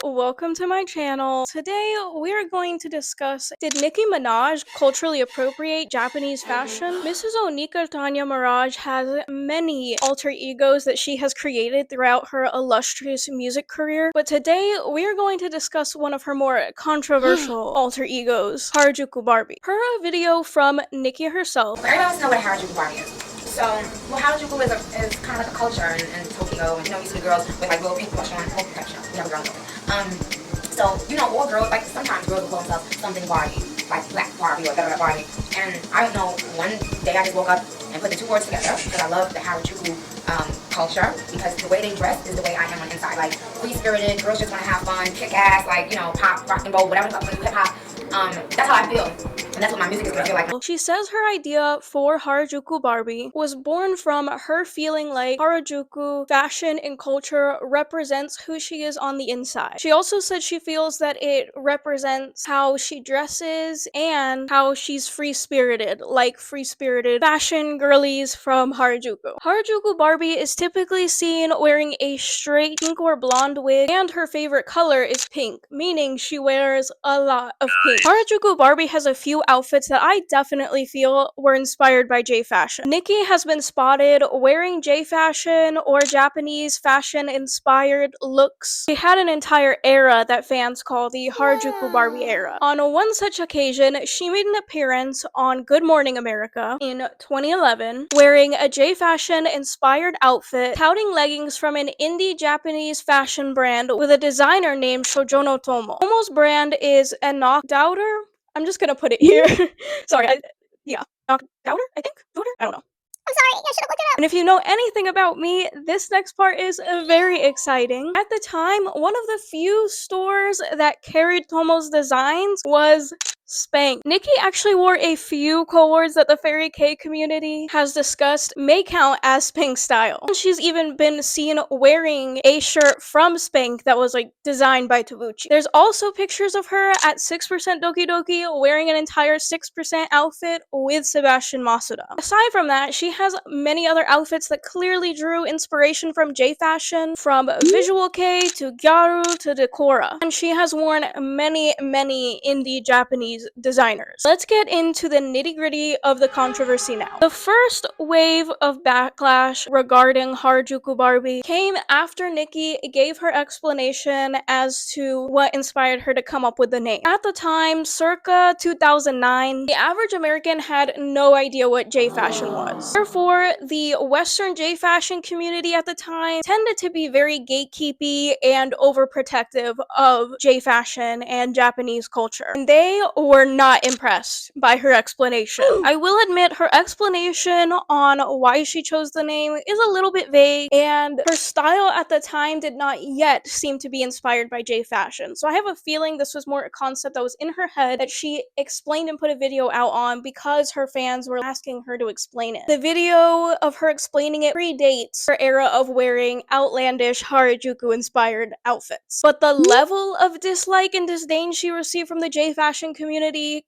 welcome to my channel. Today we are going to discuss, did Nicki Minaj culturally appropriate Japanese fashion? Mrs. Onika Tanya Mirage has many alter egos that she has created throughout her illustrious music career, but today we are going to discuss one of her more controversial alter egos, Harajuku Barbie. Per a video from Nicki herself. Everybody wants to know what a Harajuku Barbie is. So, well, Harajuku is kind of like a culture in Tokyo, and you see the girls with like little pink blush on. Oh, protection. We have a girl in Tokyo. So, all girls, like sometimes girls will call themselves something Barbie, like Black Barbie or da Barbie. And I don't know, one day I just woke up and put the two words together because I love the Harajuku culture, because the way they dress is the way I am on the inside. Like, free-spirited, girls just want to have fun, kick ass, like, pop, rock and roll, whatever the fuck, hip hop. That's how I feel. And that's what my music is gonna feel like. She says her idea for Harajuku Barbie was born from her feeling like Harajuku fashion and culture represents who she is on the inside. She also said she feels that it represents how she dresses and how she's free-spirited, like free-spirited fashion girlies from Harajuku. Harajuku Barbie is typically seen wearing a straight pink or blonde wig, and her favorite color is pink, meaning she wears a lot of pink. Harajuku Barbie has a few outfits that I definitely feel were inspired by J-fashion. Nicki has been spotted wearing J-fashion or Japanese fashion inspired looks. She had an entire era that fans call the Harajuku Barbie era. On one such occasion, she made an appearance on Good Morning America in 2011 wearing a J-fashion inspired outfit, touting leggings from an indie Japanese fashion brand with a designer named Shojono Tomo. Tomo's brand is a knockdowner. I'm just gonna put it here. Sorry, knockdowner, I think? Downer? I don't know. I'm sorry, I should have looked it up. And if you know anything about me, this next part is very exciting. At the time, one of the few stores that carried Tomo's designs was Spank. Nicki actually wore a few coords that the Fairy K community has discussed may count as Spank style. She's even been seen wearing a shirt from Spank that was like designed by Tabuchi. There's also pictures of her at 6% Doki Doki wearing an entire 6% outfit with Sebastian Masuda. Aside from that, she has many other outfits that clearly drew inspiration from J-fashion, from Visual K to Gyaru to Decora, and she has worn many indie Japanese designers. Let's get into the nitty-gritty of the controversy now. The first wave of backlash regarding Harajuku Barbie came after Nicki gave her explanation as to what inspired her to come up with the name. At the time, circa 2009, the average American had no idea what J-fashion was. Therefore, the Western J-fashion community at the time tended to be very gatekeepy and overprotective of J-fashion and Japanese culture. And they were not impressed by her explanation. I will admit her explanation on why she chose the name is a little bit vague, and her style at the time did not yet seem to be inspired by J-fashion. So I have a feeling this was more a concept that was in her head that she explained and put a video out on because her fans were asking her to explain it. The video of her explaining it predates her era of wearing outlandish Harajuku inspired outfits. But the level of dislike and disdain she received from the J-fashion community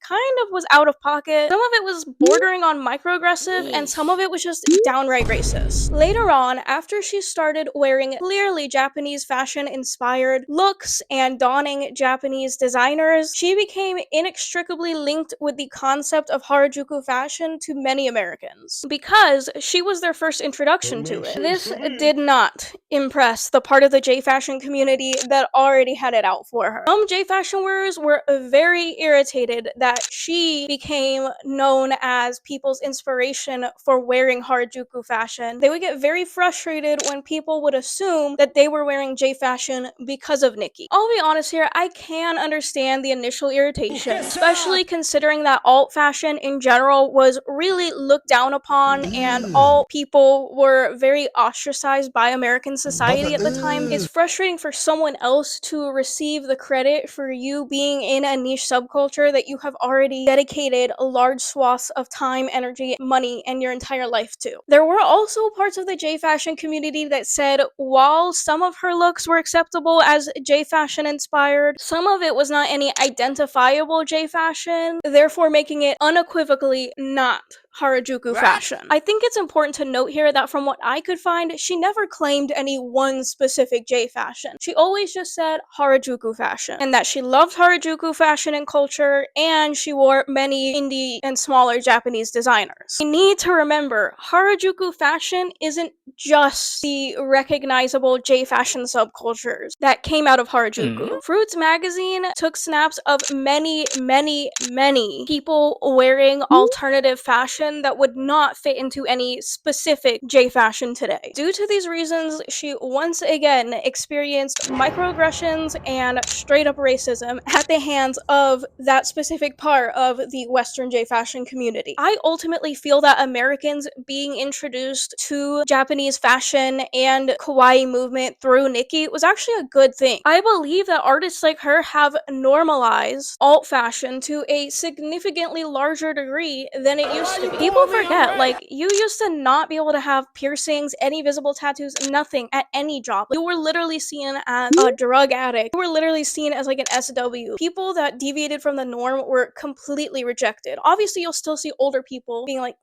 kind of was out of pocket. Some of it was bordering on microaggressive, and some of it was just downright racist. Later on, after she started wearing clearly Japanese fashion inspired looks and donning Japanese designers, she became inextricably linked with the concept of Harajuku fashion to many Americans, because she was their first introduction to it. This did not impress the part of the J-fashion community that already had it out for her. Some J-fashion wearers were very irritated that she became known as people's inspiration for wearing Harajuku fashion. They would get very frustrated when people would assume that they were wearing J-fashion because of Nicki. I'll be honest here, I can understand the initial irritation, especially considering that alt fashion in general was really looked down upon, and all people were very ostracized by American society at the time. It's frustrating for someone else to receive the credit for you being in a niche subculture that you have already dedicated a large swaths of time, energy, money, and your entire life to. There were also parts of the J-fashion community that said while some of her looks were acceptable as J-fashion inspired, some of it was not any identifiable J-fashion, therefore making it unequivocally not Harajuku fashion. I think it's important to note here that from what I could find, she never claimed any one specific J fashion. She always just said Harajuku fashion, and that she loved Harajuku fashion and culture, and she wore many indie and smaller Japanese designers. We need to remember, Harajuku fashion isn't just the recognizable J fashion subcultures that came out of Harajuku. Fruits magazine took snaps of many people wearing alternative fashion that would not fit into any specific J fashion today. Due to these reasons, she once again experienced microaggressions and straight up racism at the hands of that specific part of the Western J fashion community. I ultimately feel that Americans being introduced to Japanese fashion and kawaii movement through Nicki was actually a good thing. I believe that artists like her have normalized alt fashion to a significantly larger degree than it used to be. People forget, like, you used to not be able to have piercings, any visible tattoos, nothing at any job. You were literally seen as a drug addict. You were literally seen as like an SW. People that deviated from the norm were completely rejected. Obviously, you'll still see older people being like,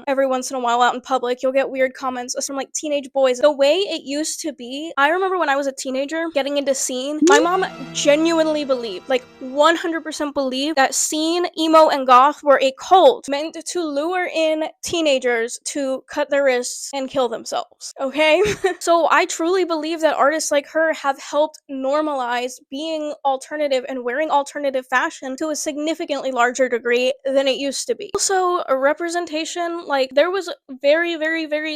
every once in a while out in public. You'll get weird comments from like teenage boys. The way it used to be, I remember when I was a teenager getting into scene, my mom genuinely believed, like 100% believed, that scene, emo, and goth were a cult meant to lure in teenagers to cut their wrists and kill themselves, okay? So I truly believe that artists like her have helped normalize being alternative and wearing alternative fashion to a significantly larger degree than it used to be. Also, a representation, like, there was very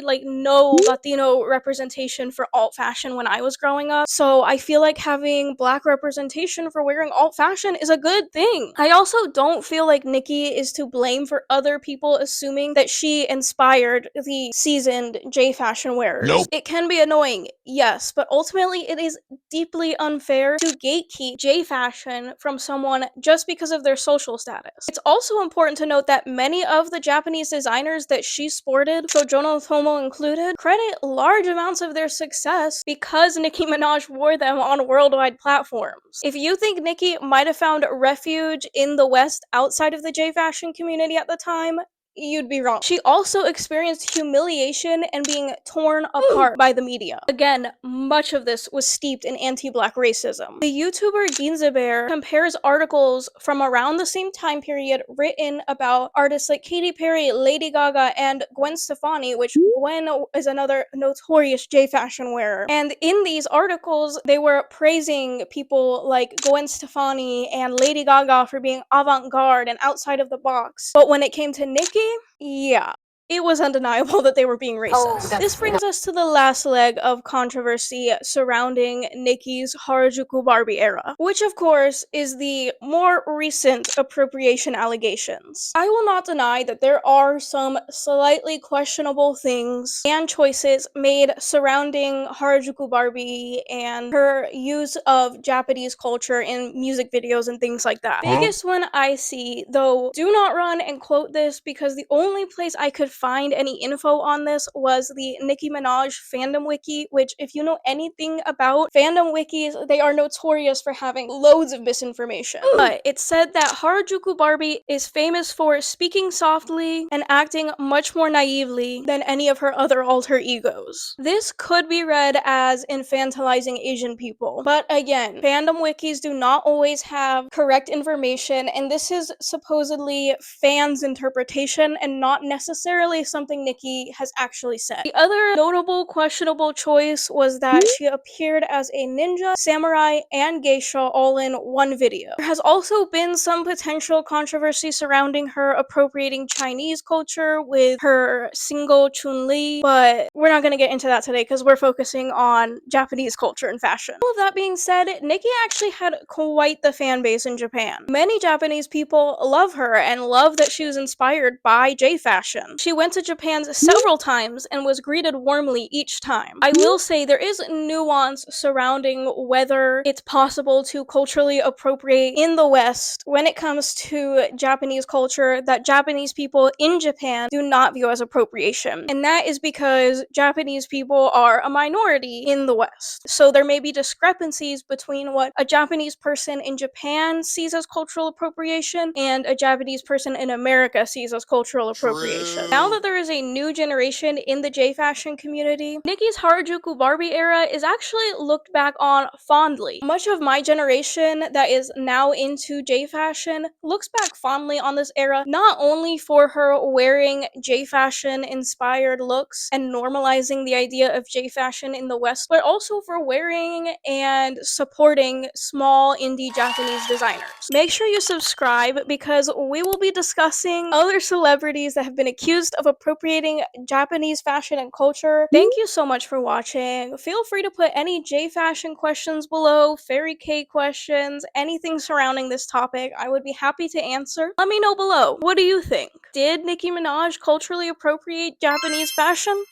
like no Latino representation for alt fashion when I was growing up, so I feel like having black representation for wearing alt fashion is a good thing. I also don't feel like Nicki is to blame for other people assuming that she inspired the seasoned J fashion wearers. Nope. It can be annoying, yes, but ultimately it is deeply unfair to gatekeep J fashion from someone just because of their social status. It's also important to note that many of the Japanese designers that she sported, Sojourner Tomo included, credit large amounts of their success because Nicki Minaj wore them on worldwide platforms. If you think Nicki might have found refuge in the West outside of the J fashion community at the time, you'd be wrong. She also experienced humiliation and being torn apart by the media. Again, much of this was steeped in anti-black racism. The YouTuber Ginza Bear compares articles from around the same time period written about artists like Katy Perry, Lady Gaga, and Gwen Stefani, which Gwen is another notorious J fashion wearer. And in these articles, they were praising people like Gwen Stefani and Lady Gaga for being avant-garde and outside of the box. But when it came to Nicki, yeah, it was undeniable that they were being racist. This brings us to the last leg of controversy surrounding Nicki's Harajuku Barbie era, which of course is the more recent appropriation allegations. I will not deny that there are some slightly questionable things and choices made surrounding Harajuku Barbie and her use of Japanese culture in music videos and things like that. Biggest one I see, though do not run and quote this because the only place I could find any info on this was the Nicki Minaj fandom wiki, which, if you know anything about fandom wikis, they are notorious for having loads of misinformation. But it said that Harajuku Barbie is famous for speaking softly and acting much more naively than any of her other alter egos. This could be read as infantilizing Asian people, but again, fandom wikis do not always have correct information, and this is supposedly fans' interpretation and not necessarily something Nicki has actually said. The other notable questionable choice was that she appeared as a ninja, samurai, and geisha all in one video. There has also been some potential controversy surrounding her appropriating Chinese culture with her single Chun-Li, but we're not going to get into that today because we're focusing on Japanese culture and fashion. All of that being said, Nicki actually had quite the fan base in Japan. Many Japanese people love her and love that she was inspired by J fashion. She She went to Japan several times and was greeted warmly each time. I will say there is nuance surrounding whether it's possible to culturally appropriate in the West when it comes to Japanese culture that Japanese people in Japan do not view as appropriation. And that is because Japanese people are a minority in the West. So there may be discrepancies between what a Japanese person in Japan sees as cultural appropriation and a Japanese person in America sees as cultural appropriation. Now that there is a new generation in the J-fashion community, Nicki's Harajuku Barbie era is actually looked back on fondly. Much of my generation that is now into J-fashion looks back fondly on this era, not only for her wearing J-fashion inspired looks and normalizing the idea of J-fashion in the West, but also for wearing and supporting small indie Japanese designers. Make sure you subscribe because we will be discussing other celebrities that have been accused of appropriating Japanese fashion and culture. Thank you so much for watching. Feel free to put any J-fashion questions below, fairy K questions, anything surrounding this topic. I would be happy to answer. Let me know below. What do you think? Did Nicki Minaj culturally appropriate Japanese fashion?